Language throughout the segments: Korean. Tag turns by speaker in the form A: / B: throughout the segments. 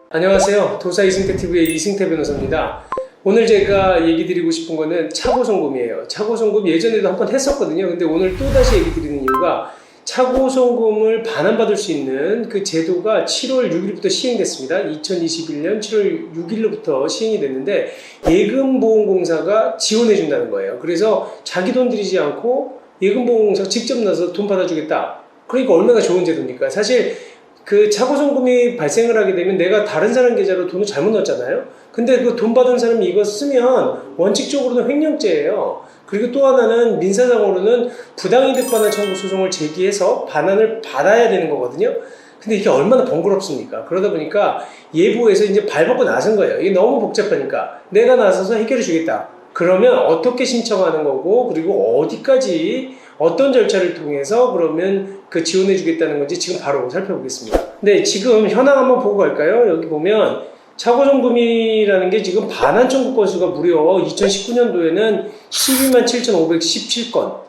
A: 안녕하세요. 도사 이승태TV의 이승태 변호사입니다. 오늘 제가 얘기 드리고 싶은 거는 차고송금이에요. 차고송금 예전에도 한번 했었거든요. 근데 오늘 또다시 얘기 드리는 이유가 차고송금을 반환받을 수 있는 그 제도가 7월 6일부터 시행됐습니다. 2021년 7월 6일로부터 시행이 됐는데 예금보험공사가 지원해 준다는 거예요. 그래서 자기 돈 들이지 않고 예금보험공사가 직접 나서 돈 받아주겠다. 그러니까 얼마나 좋은 제도입니까? 사실 그 차고송금이 발생을 하게 되면 내가 다른 사람 계좌로 돈을 잘못 넣었잖아요. 근데 그 돈 받은 사람이 이거 쓰면 원칙적으로는 횡령죄예요. 그리고 또 하나는 민사상으로는 부당이득 반환 청구 소송을 제기해서 반환을 받아야 되는 거거든요. 근데 이게 얼마나 번거롭습니까? 그러다 보니까 예보에서 이제 발벗고 나선 거예요. 이게 너무 복잡하니까 내가 나서서 해결해 주겠다. 그러면 어떻게 신청하는 거고, 그리고 어디까지 어떤 절차를 통해서 그러면 그 지원해 주겠다는 건지 지금 바로 살펴보겠습니다. 네, 지금 현황 한번 보고 갈까요? 여기 보면 차고송금이라는 게 지금 반환 청구 건수가 무려 2019년도에는 12만 7,517건,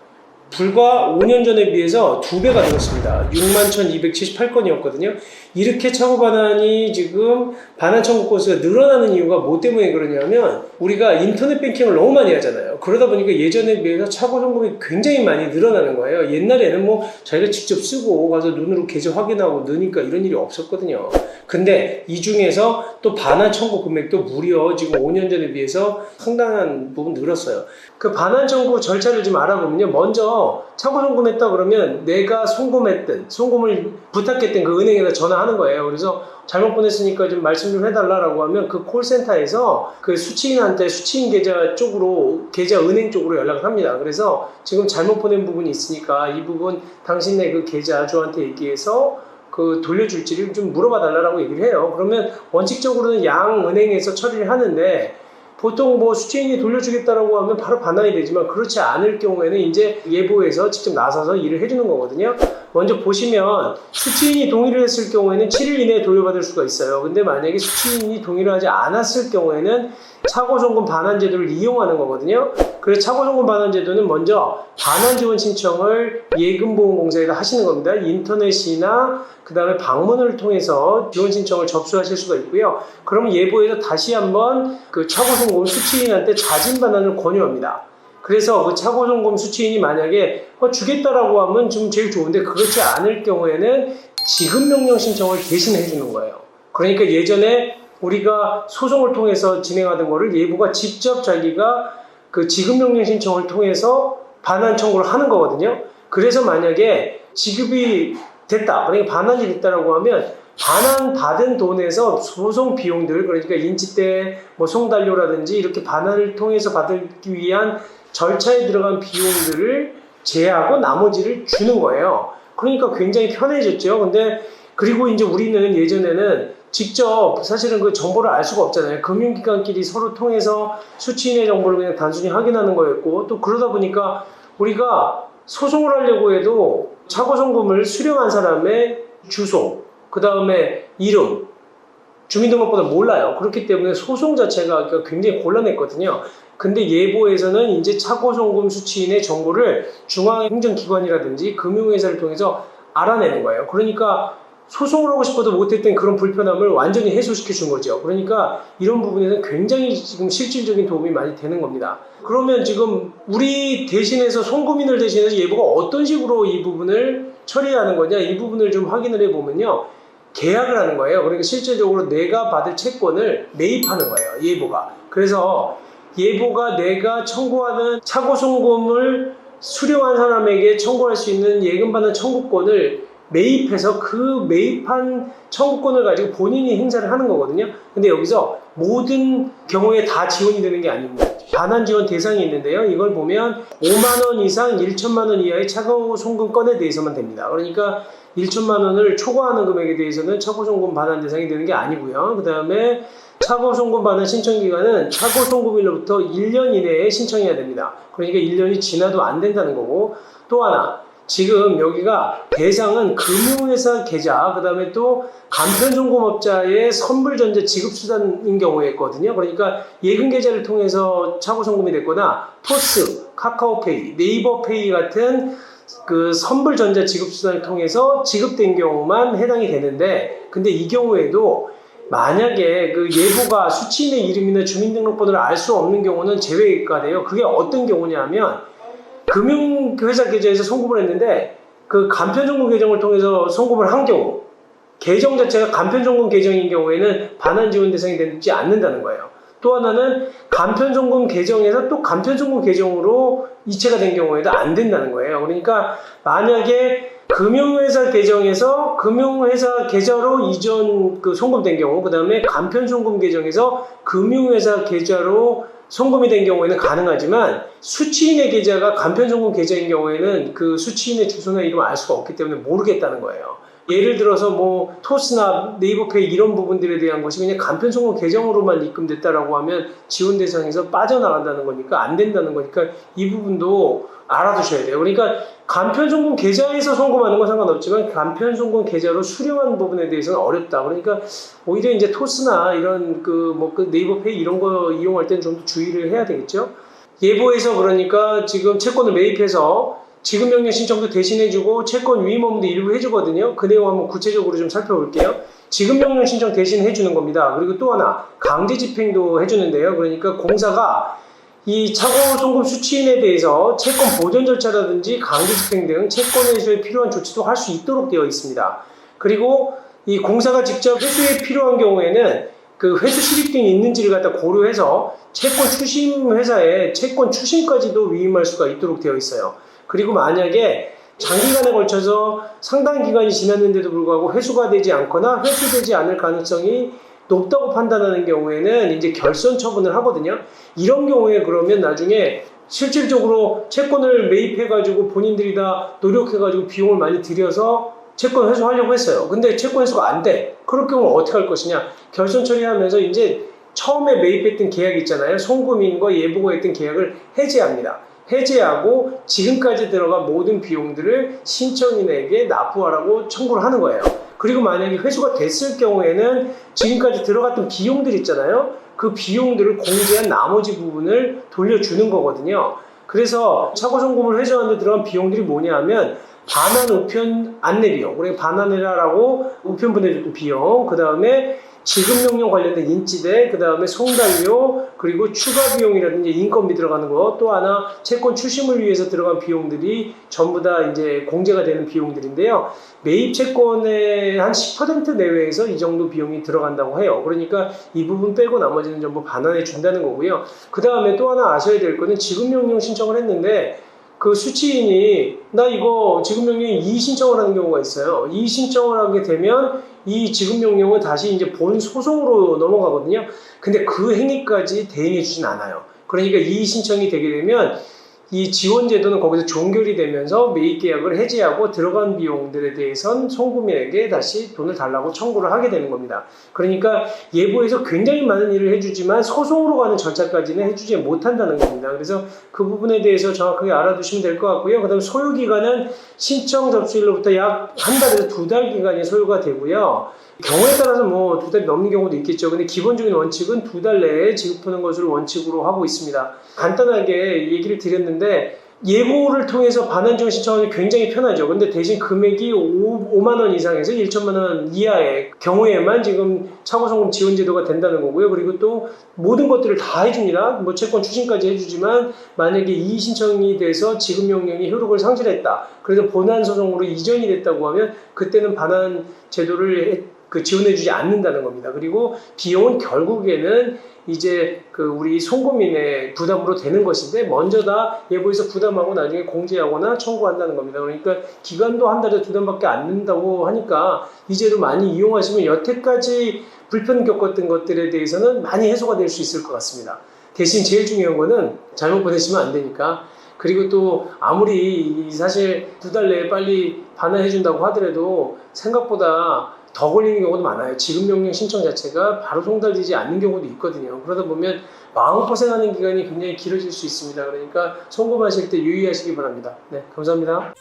A: 불과 5년 전에 비해서 2배가 늘었습니다. 6만 1,278건이었거든요. 이렇게 차고 반환이 지금 반환 청구 건수가 늘어나는 이유가 뭐 때문에 그러냐면 우리가 인터넷 뱅킹을 너무 많이 하잖아요. 그러다 보니까 예전에 비해서 차고 송금이 굉장히 많이 늘어나는 거예요. 옛날에는 뭐 자기가 직접 쓰고 가서 눈으로 계좌 확인하고 넣으니까 이런 일이 없었거든요. 근데 이 중에서 또 반환 청구 금액도 무려 지금 5년 전에 비해서 상당한 부분 늘었어요. 그 반환 청구 절차를 좀 알아보면요. 먼저 차고 송금했다 그러면 내가 송금을 부탁했던 그 은행에다 전화하는 거예요. 그래서 잘못 보냈으니까 좀 말씀 좀 해달라고 하면 그 콜센터에서 그 수취인한테 수취인 계좌 쪽으로, 계좌 은행 쪽으로 연락을 합니다. 그래서 지금 잘못 보낸 부분이 있으니까 이 부분 당신네 그 계좌주한테 얘기해서 그 돌려줄지를 좀 물어봐 달라고 얘기를 해요. 그러면 원칙적으로는 양 은행에서 처리를 하는데 보통 뭐 수취인이 돌려주겠다라고 하면 바로 반환이 되지만 그렇지 않을 경우에는 이제 예보에서 직접 나서서 일을 해주는 거거든요. 먼저 보시면 수취인이 동의를 했을 경우에는 7일 이내에 돌려받을 수가 있어요. 근데 만약에 수취인이 동의를 하지 않았을 경우에는 차고송금 반환 제도를 이용하는 거거든요. 그래서 차고송금 반환 제도는 먼저 반환 지원 신청을 예금보험공사에다 하시는 겁니다. 인터넷이나 그 다음에 방문을 통해서 지원 신청을 접수하실 수가 있고요. 그러면 예보에서 다시 한번 그 차고송금 수취인한테 자진 반환을 권유합니다. 그래서 그 차고송금 수취인이 만약에 주겠다라고 하면 좀 제일 좋은데 그렇지 않을 경우에는 지급명령 신청을 대신 해주는 거예요. 그러니까 예전에 우리가 소송을 통해서 진행하던 거를 예보가 직접 자기가 그 지급명령 신청을 통해서 반환 청구를 하는 거거든요. 그래서 만약에 지급이 됐다, 그러니까 반환이 됐다라고 하면 반환 받은 돈에서 소송 비용들, 그러니까 인지대, 뭐 송달료라든지 이렇게 반환을 통해서 받기 위한 절차에 들어간 비용들을 제하고 나머지를 주는 거예요. 그러니까 굉장히 편해졌죠. 근데 그리고 이제 우리는 예전에는 직접 사실은 그 정보를 알 수가 없잖아요. 금융기관끼리 서로 통해서 수취인의 정보를 그냥 단순히 확인하는 거였고, 또 그러다 보니까 우리가 소송을 하려고 해도 차고송금을 수령한 사람의 주소, 그 다음에 이름, 주민등록번호 몰라요. 그렇기 때문에 소송 자체가 굉장히 곤란했거든요. 근데 예보에서는 이제 차고송금 수취인의 정보를 중앙행정기관이라든지 금융회사를 통해서 알아내는 거예요. 그러니까 소송을 하고 싶어도 못했던 그런 불편함을 완전히 해소시켜 준 거죠. 그러니까 이런 부분에는 굉장히 지금 실질적인 도움이 많이 되는 겁니다. 그러면 지금 우리 대신해서 송금인을 대신해서 예보가 어떤 식으로 이 부분을 처리하는 거냐, 이 부분을 좀 확인을 해보면요. 계약을 하는 거예요. 그러니까 실제적으로 내가 받을 채권을 매입하는 거예요. 예보가. 그래서 예보가 내가 청구하는 차고송금을 수령한 사람에게 청구할 수 있는 예금반환 청구권을 매입해서 그 매입한 청구권을 가지고 본인이 행사를 하는 거거든요. 근데 여기서 모든 경우에 다 지원이 되는 게 아닙니다. 반환 지원 대상이 있는데요. 이걸 보면 5만 원 이상 1천만 원 이하의 차고송금 건에 대해서만 됩니다. 그러니까 1천만 원을 초과하는 금액에 대해서는 차고송금 반환 대상이 되는 게 아니고요. 그 다음에 차고송금 반환 신청 기간은 차고송금일로부터 1년 이내에 신청해야 됩니다. 그러니까 1년이 지나도 안 된다는 거고, 또 하나 지금 여기가 대상은 금융회사 계좌, 그 다음에 또 간편송금업자의 선불전자 지급수단인 경우였거든요. 그러니까 예금계좌를 통해서 차고송금이 됐거나 토스, 카카오페이, 네이버페이 같은 그 선불전자 지급수단을 통해서 지급된 경우만 해당이 되는데, 근데 이 경우에도 만약에 그 예보가 수취인의 이름이나 주민등록번호를 알 수 없는 경우는 제외가 돼요. 그게 어떤 경우냐면 금융회사 계좌에서 송금을 했는데 그 간편정보 계정을 통해서 송금을 한 경우, 계정 자체가 간편정보 계정인 경우에는 반환 지원 대상이 되지 않는다는 거예요. 또 하나는 간편정보 계정에서 또 간편정보 계정으로 이체가 된 경우에도 안 된다는 거예요. 그러니까 만약에 금융회사 계정에서 금융회사 계좌로 이전 송금된 경우, 그 다음에 간편송금 계정에서 금융회사 계좌로 송금이 된 경우에는 가능하지만 수취인의 계좌가 간편송금 계좌인 경우에는 그 수취인의 주소나 이름을 알 수가 없기 때문에 모르겠다는 거예요. 예를 들어서 뭐 토스나 네이버페이 이런 부분들에 대한 것이 그냥 간편송금 계정으로만 입금됐다라고 하면 지원 대상에서 빠져나간다는 거니까 안 된다는 거니까 이 부분도 알아두셔야 돼요. 그러니까 간편송금 계좌에서 송금하는 건 상관없지만 간편송금 계좌로 수령한 부분에 대해서는 어렵다. 그러니까 오히려 이제 토스나 이런 그 네이버페이 이런 거 이용할 때는 좀 주의를 해야 되겠죠. 예보에서 그러니까 지금 채권을 매입해서 지급명령 신청도 대신해주고 채권 위임업무도 일부 해주거든요. 그 내용 한번 구체적으로 좀 살펴볼게요. 지급명령 신청 대신 해주는 겁니다. 그리고 또 하나 강제집행도 해주는데요. 그러니까 공사가 이 차고송금 수취인에 대해서 채권 보전 절차라든지 강제집행 등 채권 회수에 필요한 조치도 할 수 있도록 되어 있습니다. 그리고 이 공사가 직접 회수에 필요한 경우에는 그 회수 실익 등이 있는지를 갖다 고려해서 채권 추심 회사에 채권 추심까지도 위임할 수가 있도록 되어 있어요. 그리고 만약에 장기간에 걸쳐서 상당 기간이 지났는데도 불구하고 회수가 되지 않거나 회수되지 않을 가능성이 높다고 판단하는 경우에는 이제 결손 처분을 하거든요. 이런 경우에 그러면 나중에 실질적으로 채권을 매입해가지고 본인들이 다 노력해가지고 비용을 많이 들여서 채권 회수하려고 했어요. 근데 채권 회수가 안 돼. 그럴 경우 어떻게 할 것이냐. 결손 처리하면서 이제 처음에 매입했던 계약 있잖아요. 송금인과 예보가 했던 계약을 해지합니다. 해제하고 지금까지 들어간 모든 비용들을 신청인에게 납부하라고 청구를 하는 거예요. 그리고 만약에 회수가 됐을 경우에는 지금까지 들어갔던 비용들 있잖아요. 그 비용들을 공제한 나머지 부분을 돌려주는 거거든요. 그래서 차고송금을 회수하는데 들어간 비용들이 뭐냐 하면 반환 우편 안내 비용, 그러니까 반환해라라고 우편 보내줬던 비용, 그 다음에 지급명령 관련된 인지대, 그 다음에 송달료, 그리고 추가 비용이라든지 인건비 들어가는 거, 또 하나 채권 추심을 위해서 들어간 비용들이 전부 다 이제 공제가 되는 비용들인데요. 매입 채권의 한 10% 내외에서 이 정도 비용이 들어간다고 해요. 그러니까 이 부분 빼고 나머지는 전부 반환해 준다는 거고요. 그 다음에 또 하나 아셔야 될 거는 지급명령 신청을 했는데 그 수취인이 나 이거 지급명령에 이의 신청을 하는 경우가 있어요. 이의 신청을 하게 되면 이 지급명령은 다시 이제 본 소송으로 넘어가거든요. 근데 그 행위까지 대행해 주진 않아요. 그러니까 이의 신청이 되게 되면 이 지원제도는 거기서 종결이 되면서 매입계약을 해지하고 들어간 비용들에 대해선 송금인에게 다시 돈을 달라고 청구를 하게 되는 겁니다. 그러니까 예보에서 굉장히 많은 일을 해주지만 소송으로 가는 절차까지는 해주지 못한다는 겁니다. 그래서 그 부분에 대해서 정확하게 알아두시면 될 것 같고요. 그 다음에 소요기간은 신청 접수일로부터 약 한 달에서 2달 기간이 소요가 되고요. 경우에 따라서 뭐 2달이 넘는 경우도 있겠죠. 근데 기본적인 원칙은 2달 내에 지급하는 것을 원칙으로 하고 있습니다. 간단하게 얘기를 드렸는데 예보를 통해서 반환 지원 신청하기 굉장히 편하죠. 근데 대신 금액이 5만 원 이상에서 1천만 원 이하의 경우에만 지금 차고송금 지원 제도가 된다는 거고요. 그리고 또 모든 것들을 다 해줍니다. 뭐 채권 추진까지 해주지만 만약에 이의 신청이 돼서 지급 명령이 효력을 상실했다. 그래서 본안 소송으로 이전이 됐다고 하면 그때는 반환 제도를 지원해주지 않는다는 겁니다. 그리고 비용은 결국에는 이제 우리 송금인의 부담으로 되는 것인데 먼저 다 예보에서 부담하고 나중에 공제하거나 청구한다는 겁니다. 그러니까 기간도 한 달에 2달밖에 안 된다고 하니까 이 제도 많이 이용하시면 여태까지 불편 겪었던 것들에 대해서는 많이 해소가 될 수 있을 것 같습니다. 대신 제일 중요한 거는 잘못 보내시면 안 되니까, 그리고 또 아무리 사실 2달 내에 빨리 반환해준다고 하더라도 생각보다 더 걸리는 경우도 많아요. 지급명령 신청 자체가 바로 송달되지 않는 경우도 있거든요. 그러다 보면 마음고생하는 기간이 굉장히 길어질 수 있습니다. 그러니까 송금하실 때 유의하시기 바랍니다. 네, 감사합니다.